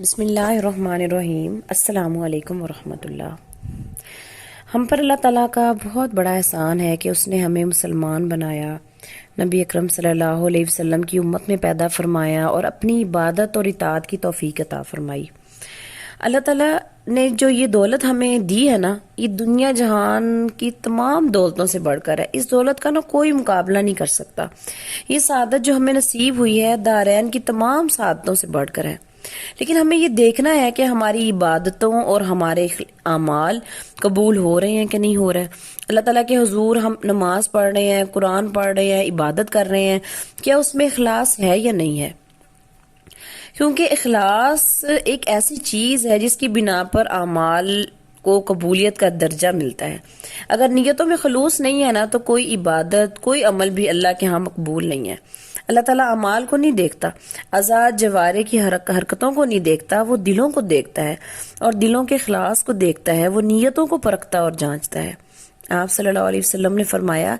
بسم اللہ الرحمن الرحیم۔ السلام علیکم ورحمۃ اللہ۔ ہم پر اللہ تعالیٰ کا بہت بڑا احسان ہے کہ اس نے ہمیں مسلمان بنایا، نبی اکرم صلی اللہ علیہ وسلم کی امت میں پیدا فرمایا اور اپنی عبادت اور اطاعت کی توفیق عطا فرمائی۔ اللہ تعالیٰ نے جو یہ دولت ہمیں دی ہے نا، یہ دنیا جہان کی تمام دولتوں سے بڑھ کر ہے۔ اس دولت کا نا کوئی مقابلہ نہیں کر سکتا۔ یہ سعادت جو ہمیں نصیب ہوئی ہے دارین کی تمام سعادتوں سے بڑھ کر ہے، لیکن ہمیں یہ دیکھنا ہے کہ ہماری عبادتوں اور ہمارے اعمال قبول ہو رہے ہیں کہ نہیں ہو رہے ہیں۔ اللہ تعالیٰ کے حضور ہم نماز پڑھ رہے ہیں، قرآن پڑھ رہے ہیں، عبادت کر رہے ہیں، کیا اس میں اخلاص ہے یا نہیں ہے؟ کیونکہ اخلاص ایک ایسی چیز ہے جس کی بنا پر اعمال کو قبولیت کا درجہ ملتا ہے۔ اگر نیتوں میں خلوص نہیں ہے نا تو کوئی عبادت، کوئی عمل بھی اللہ کے ہاں مقبول نہیں ہے۔ اللہ تعالیٰ اعمال کو نہیں دیکھتا، آزاد جوارے کی حرکتوں کو نہیں دیکھتا، وہ دلوں کو دیکھتا ہے اور دلوں کے اخلاص کو دیکھتا ہے، وہ نیتوں کو پرکھتا اور جانچتا ہے۔ آپ صلی اللہ علیہ وسلم نے فرمایا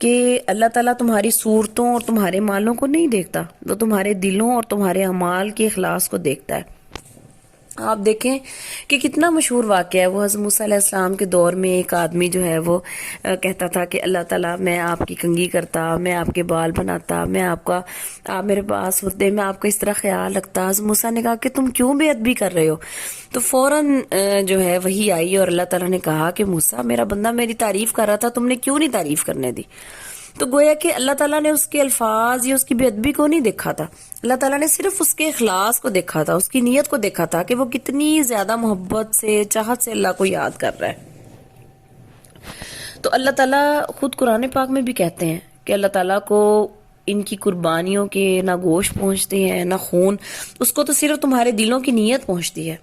کہ اللہ تعالیٰ تمہاری صورتوں اور تمہارے مالوں کو نہیں دیکھتا، وہ تمہارے دلوں اور تمہارے اعمال کے اخلاص کو دیکھتا ہے۔ آپ دیکھیں کہ کتنا مشہور واقعہ ہے، وہ حضرت موسیٰ علیہ السلام کے دور میں ایک آدمی جو ہے وہ کہتا تھا کہ اللہ تعالیٰ میں آپ کی کنگھی کرتا، میں آپ کے بال بناتا، آپ میرے پاس ہوتے، میں آپ کا اس طرح خیال رکھتا۔ حضرت موسیٰ نے کہا کہ تم کیوں بے ادبی کر رہے ہو؟ تو فوراً جو ہے وحی آئی اور اللہ تعالیٰ نے کہا کہ موسیٰ میرا بندہ میری تعریف کر رہا تھا، تم نے کیوں نہیں تعریف کرنے دی؟ تو گویا کہ اللہ تعالیٰ نے اس کے الفاظ یا اس کی بے ادبی کو نہیں دیکھا تھا، اللہ تعالیٰ نے صرف اس کے اخلاص کو دیکھا تھا، اس کی نیت کو دیکھا تھا کہ وہ کتنی زیادہ محبت سے، چاہت سے اللہ کو یاد کر رہا ہے۔ تو اللہ تعالیٰ خود قرآن پاک میں بھی کہتے ہیں کہ اللہ تعالیٰ کو ان کی قربانیوں کے نہ گوشت پہنچتے ہیں نہ خون، اس کو تو صرف تمہارے دلوں کی نیت پہنچتی ہے۔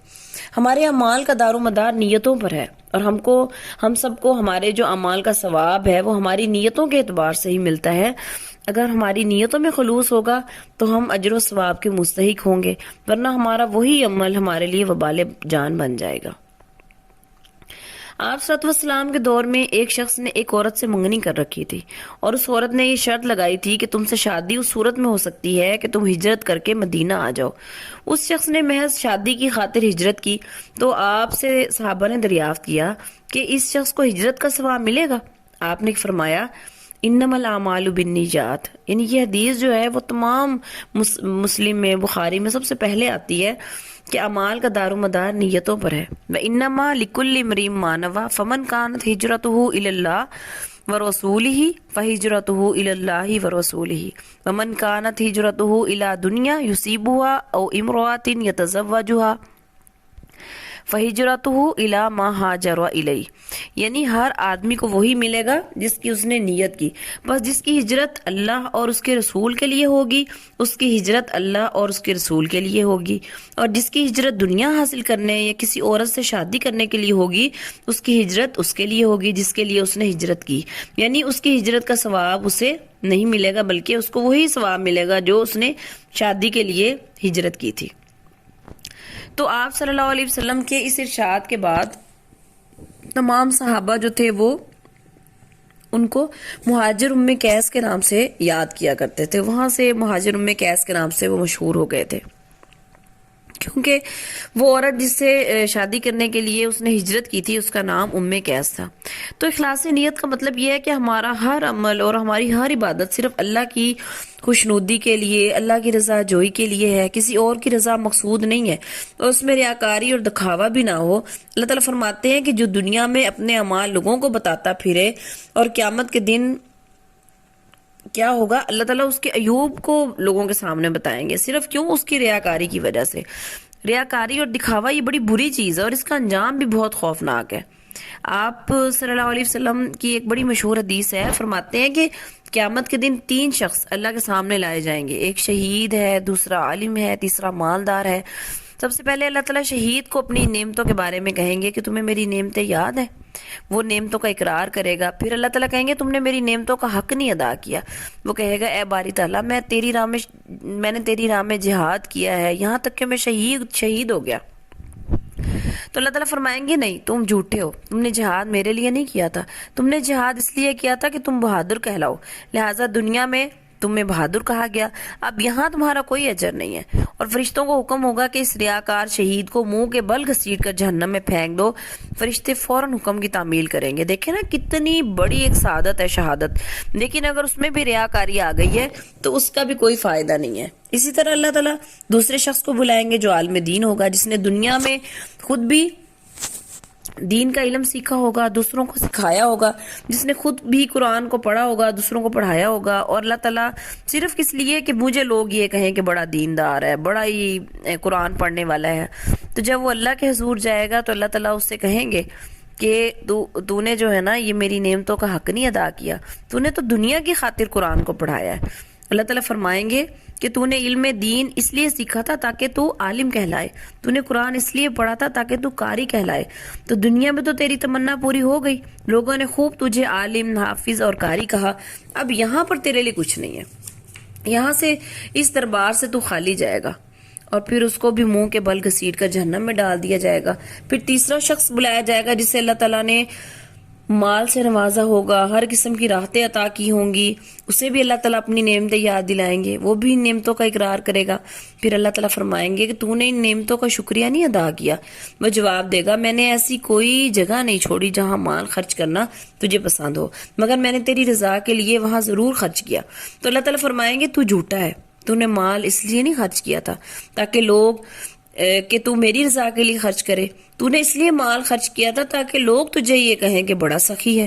ہمارے اعمال کا دار و مدار نیتوں پر ہے، اور ہم سب کو ہمارے جو اعمال کا ثواب ہے وہ ہماری نیتوں کے اعتبار سے ہی ملتا ہے۔ اگر ہماری نیتوں میں خلوص ہوگا تو ہم اجر و ثواب کے مستحق ہوں گے، ورنہ ہمارا وہی عمل ہمارے لیے وبال جان بن جائے گا۔ آپ صلی اللہ علیہ وسلم کے دور میں ایک شخص نے ایک عورت سے منگنی کر رکھی تھی، اور اس عورت نے یہ شرط لگائی تھی کہ تم سے شادی اس صورت میں ہو سکتی ہے کہ تم ہجرت کر کے مدینہ آ جاؤ۔ اس شخص نے محض شادی کی خاطر ہجرت کی، تو آپ سے صحابہ نے دریافت کیا کہ اس شخص کو ہجرت کا ثواب ملے گا؟ آپ نے فرمایا انما الاعمال بالنیات، یعنی یہ حدیث جو ہے وہ تمام مسلم میں، بخاری میں سب سے پہلے آتی ہے کہ اعمال کا دار و مدار نیتوں پر ہے۔ وَإِنَّمَا لِكُلِّ امْرِئٍ مَّا نَوَىٰ فَمَنْ كَانَتْ هِجْرَتُهُ إِلَى اللَّهِ وَرَسُولِهِ فَهِجْرَتُهُ إِلَى اللَّهِ وَرَسُولِهِ وَمَنْ كَانَتْ هِجْرَتُهُ إِلَىٰ دُنْيَا يُصِيبُهَا أَوْ امْرَأَةٍ يَتَزَوَّجُهَا فَهِجْرَتُهُ إِلَىٰ مَا هَاجَرَ إِلَيْهِ، یعنی ہر آدمی کو وہی ملے گا جس کی اس نے نیت کی، بس جس کی ہجرت اللہ اور اس کے رسول کے لیے ہوگی اس کی ہجرت اللہ اور اس کے رسول کے لیے ہوگی، اور جس کی ہجرت دنیا حاصل کرنے یا کسی عورت سے شادی کرنے کے لیے ہوگی اس کی ہجرت اس کے لیے ہوگی جس کے لیے اس نے ہجرت کی، یعنی اس کی ہجرت کا ثواب اسے نہیں ملے گا بلکہ اس کو وہی ثواب ملے گا جو اس نے شادی کے لیے ہجرت کی تھی۔ تو آپ صلی اللہ علیہ وسلم کے اس ارشاد کے بعد تمام صحابہ جو تھے وہ ان کو مہاجر قیس کے نام سے یاد کیا کرتے تھے، وہاں سے مہاجر قیس کے نام سے وہ مشہور ہو گئے تھے، کیونکہ وہ عورت جس سے شادی کرنے کے لیے اس نے ہجرت کی تھی اس کا نام قیس تھا۔ تو اخلاص نیت کا مطلب یہ ہے کہ ہمارا ہر عمل اور ہماری ہر عبادت صرف اللہ کی خوشنودی کے لیے، اللہ کی رضا جوئی کے لیے ہے، کسی اور کی رضا مقصود نہیں ہے، اور اس میں ریاکاری اور دکھاوا بھی نہ ہو۔ اللہ تعالیٰ فرماتے ہیں کہ جو دنیا میں اپنے اعمال لوگوں کو بتاتا پھرے اور قیامت کے دن کیا ہوگا، اللہ تعالیٰ اس کے عیوب کو لوگوں کے سامنے بتائیں گے، صرف کیوں؟ اس کی ریاکاری کی وجہ سے۔ ریاکاری اور دکھاوا یہ بڑی بری چیز ہے اور اس کا انجام بھی بہت خوفناک ہے۔ آپ صلی اللہ علیہ وسلم کی ایک بڑی مشہور حدیث ہے، فرماتے ہیں کہ قیامت کے دن 3 شخص اللہ کے سامنے لائے جائیں گے، ایک شہید ہے، دوسرا عالم ہے، تیسرا مالدار ہے۔ سب سے پہلے اللہ تعالیٰ شہید کو اپنی نعمتوں کے بارے میں کہیں گے کہ تمہیں میری نعمتیں یاد ہیں، وہ نعمتوں کا اقرار کرے گا۔ پھر اللہ تعالیٰ کہیں گے تم نے میری نعمتوں کا حق نہیں ادا کیا، وہ کہے گا اے باری تعالیٰ میں نے تیری راہ میں جہاد کیا ہے، یہاں تک کہ میں شہید ہو گیا۔ تو اللہ تعالیٰ فرمائیں گے نہیں، تم جھوٹے ہو، تم نے جہاد میرے لیے نہیں کیا تھا، تم نے جہاد اس لیے کیا تھا کہ تم بہادر کہلاؤ، لہٰذا دنیا میں تمہیں بہادر کہا گیا، اب یہاں تمہارا کوئی اجر نہیں ہے، اور فرشتوں کو حکم ہوگا کہ اس ریاکار شہید کو منہ کے بل گھسیٹ کر جہنم میں پھینک دو۔ فرشتے فوراً حکم کی تعمیل کریں گے۔ دیکھیں نا کتنی بڑی ایک سعادت ہے، شہادت، لیکن اگر اس میں بھی ریاکاری آ گئی ہے تو اس کا بھی کوئی فائدہ نہیں ہے۔ اسی طرح اللہ تعالیٰ دوسرے شخص کو بلائیں گے جو عالم دین ہوگا، جس نے دنیا میں خود بھی دین کا علم سیکھا ہوگا، دوسروں کو سکھایا ہوگا، جس نے خود بھی قرآن کو پڑھا ہوگا، دوسروں کو پڑھایا ہوگا، اور اللہ تعالیٰ صرف اس لیے کہ مجھے لوگ یہ کہیں کہ بڑا دیندار ہے، بڑا ہی قرآن پڑھنے والا ہے، تو جب وہ اللہ کے حضور جائے گا تو اللہ تعالیٰ اس سے کہیں گے کہ تو نے جو ہے نا یہ میری نعمتوں کا حق نہیں ادا کیا، تو نے تو دنیا کی خاطر قرآن کو پڑھایا ہے۔ اللہ تعالیٰ فرمائیں گے کہ تو نے علم دین اس لیے سیکھا تھا تاکہ تو عالم کہلائے، تو نے قرآن اس لیے پڑھا تھا تاکہ تو قاری کہلائے، تو دنیا میں تو تیری تمنا پوری ہو گئی، لوگوں نے خوب تجھے عالم، حافظ اور قاری کہا، اب یہاں پر تیرے لیے کچھ نہیں ہے، یہاں سے اس دربار سے تو خالی جائے گا، اور پھر اس کو بھی منہ کے بل گھسیٹ کر جہنم میں ڈال دیا جائے گا۔ پھر تیسرا شخص بلایا جائے گا جسے اللہ تعالیٰ نے مال سے نوازا ہوگا، ہر قسم کی راحتیں عطا کی ہوں گی، اسے بھی اللہ تعالیٰ اپنی نعمتیں یاد دلائیں گے، وہ بھی ان نعمتوں کا اقرار کرے گا۔ پھر اللہ تعالیٰ فرمائیں گے کہ تو نے ان نعمتوں کا شکریہ نہیں ادا کیا۔ وہ جواب دے گا میں نے ایسی کوئی جگہ نہیں چھوڑی جہاں مال خرچ کرنا تجھے پسند ہو، مگر میں نے تیری رضا کے لیے وہاں ضرور خرچ کیا۔ تو اللہ تعالیٰ فرمائیں گے تو جھوٹا ہے، تو نے مال اس لیے نہیں خرچ کیا تھا تاکہ لوگ کہ تو میری رضا کے لیے خرچ کرے، تو نے اس لیے مال خرچ کیا تھا تاکہ لوگ تجھے یہ کہیں کہ بڑا سخی ہے،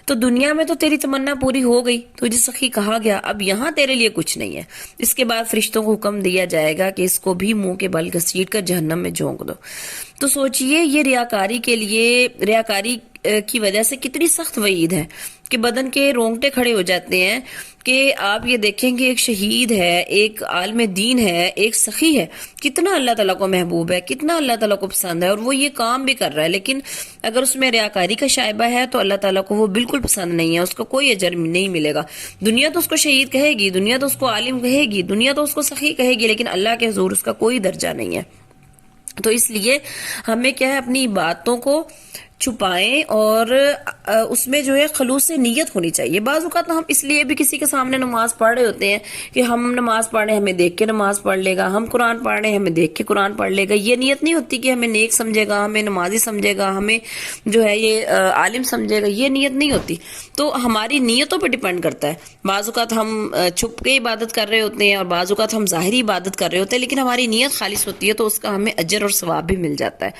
تو دنیا میں تو تیری تمنا پوری ہو گئی، تجھے سخی کہا گیا، اب یہاں تیرے لیے کچھ نہیں ہے۔ اس کے بعد فرشتوں کو حکم دیا جائے گا کہ اس کو بھی منہ کے بل گھسیٹ کر جہنم میں جھونک دو۔ تو سوچئے یہ ریاکاری کی وجہ سے کتنی سخت وعید ہے کہ بدن کے رونگٹے کھڑے ہو جاتے ہیں، کہ آپ یہ دیکھیں کہ ایک شہید ہے، ایک عالم دین ہے، ایک سخی ہے، کتنا اللہ تعالیٰ کو محبوب ہے، کتنا اللہ تعالیٰ کو پسند ہے، اور وہ یہ کام بھی کر رہا ہے، لیکن اگر اس میں ریاکاری کا شائبہ ہے تو اللہ تعالیٰ کو وہ بالکل پسند نہیں ہے، اس کو کوئی اجر نہیں ملے گا۔ دنیا تو اس کو شہید کہے گی، دنیا تو اس کو عالم کہے گی، دنیا تو اس کو سخی کہے گی، لیکن اللہ کے حضور اس کا کوئی درجہ نہیں ہے۔ تو اس لیے ہمیں کیا ہے، اپنی باتوں کو چھپائیں اور اس میں جو ہے خلوص نیت ہونی چاہیے۔ بعض اوقات ہم اس لیے بھی کسی کے سامنے نماز پڑھ رہے ہوتے ہیں کہ ہم نماز پڑھ رہے ہیں، ہمیں دیکھ کے نماز پڑھ لے گا، ہم قرآن پڑھ رہے ہیں، ہمیں دیکھ کے قرآن پڑھ لے گا، یہ نیت نہیں ہوتی کہ ہمیں نیک سمجھے گا، ہمیں نمازی سمجھے گا، ہمیں جو ہے یہ عالم سمجھے گا، یہ نیت نہیں ہوتی۔ تو ہماری نیتوں پہ ڈیپینڈ کرتا ہے، بعض اوقات ہم چھپ کے عبادت کر رہے ہوتے ہیں اور بعض اوقات ہم ظاہری عبادت کر رہے ہوتے ہیں، لیکن ہماری نیت خالص ہوتی ہے تو اس کا ہمیں اجر اور ثواب بھی مل جاتا ہے۔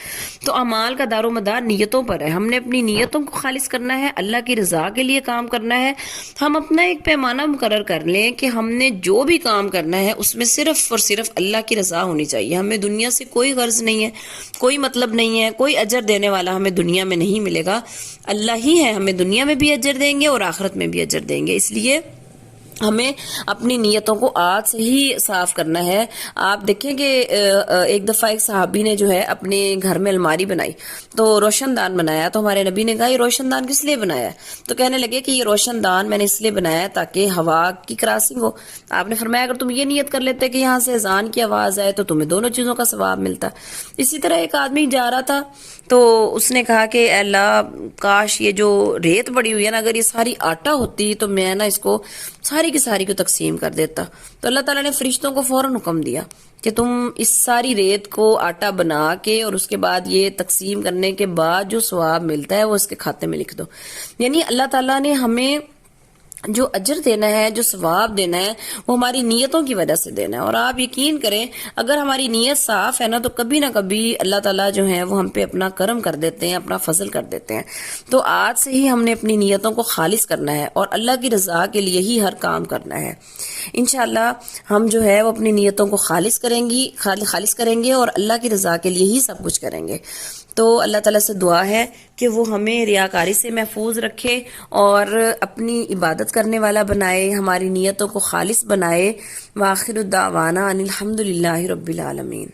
تو اعمال کا دار و مدار نیتوں پر ہے، ہم نے اپنی نیتوں کو خالص کرنا ہے، اللہ کی رضا کے لیے کام کرنا ہے۔ ہم اپنا ایک پیمانہ مقرر کر لیں کہ ہم نے جو بھی کام کرنا ہے اس میں صرف اور صرف اللہ کی رضا ہونی چاہیے، ہمیں دنیا سے کوئی غرض نہیں ہے، کوئی مطلب نہیں ہے، کوئی اجر دینے والا ہمیں دنیا میں نہیں ملے گا، اللہ ہی ہے ہمیں دنیا میں بھی اجر دیں گے اور آخرت میں بھی اجر دیں گے۔ اس لیے ہمیں اپنی نیتوں کو آج سے ہی صاف کرنا ہے۔ آپ دیکھیں کہ ایک دفعہ ایک صحابی نے جو ہے اپنے گھر میں الماری بنائی تو روشن دان بنایا، تو ہمارے نبی نے کہا یہ روشن دان کس لیے بنایا ہے؟ تو کہنے لگے کہ یہ روشن دان میں نے اس لیے بنایا ہے تاکہ ہوا کی کراسنگ ہو۔ آپ نے فرمایا اگر تم یہ نیت کر لیتے کہ یہاں سے اذان کی آواز آئے تو تمہیں دونوں چیزوں کا ثواب ملتا۔ اسی طرح ایک آدمی جا رہا تھا تو اس نے کہا کہ اے اللہ کاش یہ جو ریت پڑی ہوئی ہے نا، اگر یہ ساری آٹا ہوتی تو میں نا اس کو ساری کی ساری کو تقسیم کر دیتا۔ تو اللہ تعالیٰ نے فرشتوں کو فوراً حکم دیا کہ تم اس ساری ریت کو آٹا بنا کے اور اس کے بعد یہ تقسیم کرنے کے بعد جو ثواب ملتا ہے وہ اس کے کھاتے میں لکھ دو۔ یعنی اللہ تعالیٰ نے ہمیں جو اجر دینا ہے، جو ثواب دینا ہے، وہ ہماری نیتوں کی وجہ سے دینا ہے۔ اور آپ یقین کریں اگر ہماری نیت صاف ہے نا تو کبھی نہ کبھی اللہ تعالیٰ جو ہے وہ ہم پہ اپنا کرم کر دیتے ہیں، اپنا فضل کر دیتے ہیں۔ تو آج سے ہی ہم نے اپنی نیتوں کو خالص کرنا ہے اور اللہ کی رضا کے لیے ہی ہر کام کرنا ہے۔ انشاءاللہ ہم جو ہے وہ اپنی نیتوں کو خالص کریں گے اور اللہ کی رضا کے لیے ہی سب کچھ کریں گے۔ تو اللہ تعالیٰ سے دعا ہے کہ وہ ہمیں ریاکاری سے محفوظ رکھے اور اپنی عبادت کرنے والا بنائے، ہماری نیتوں کو خالص بنائے۔ وآخر الدعوانا ان الحمد للہ رب العالمین۔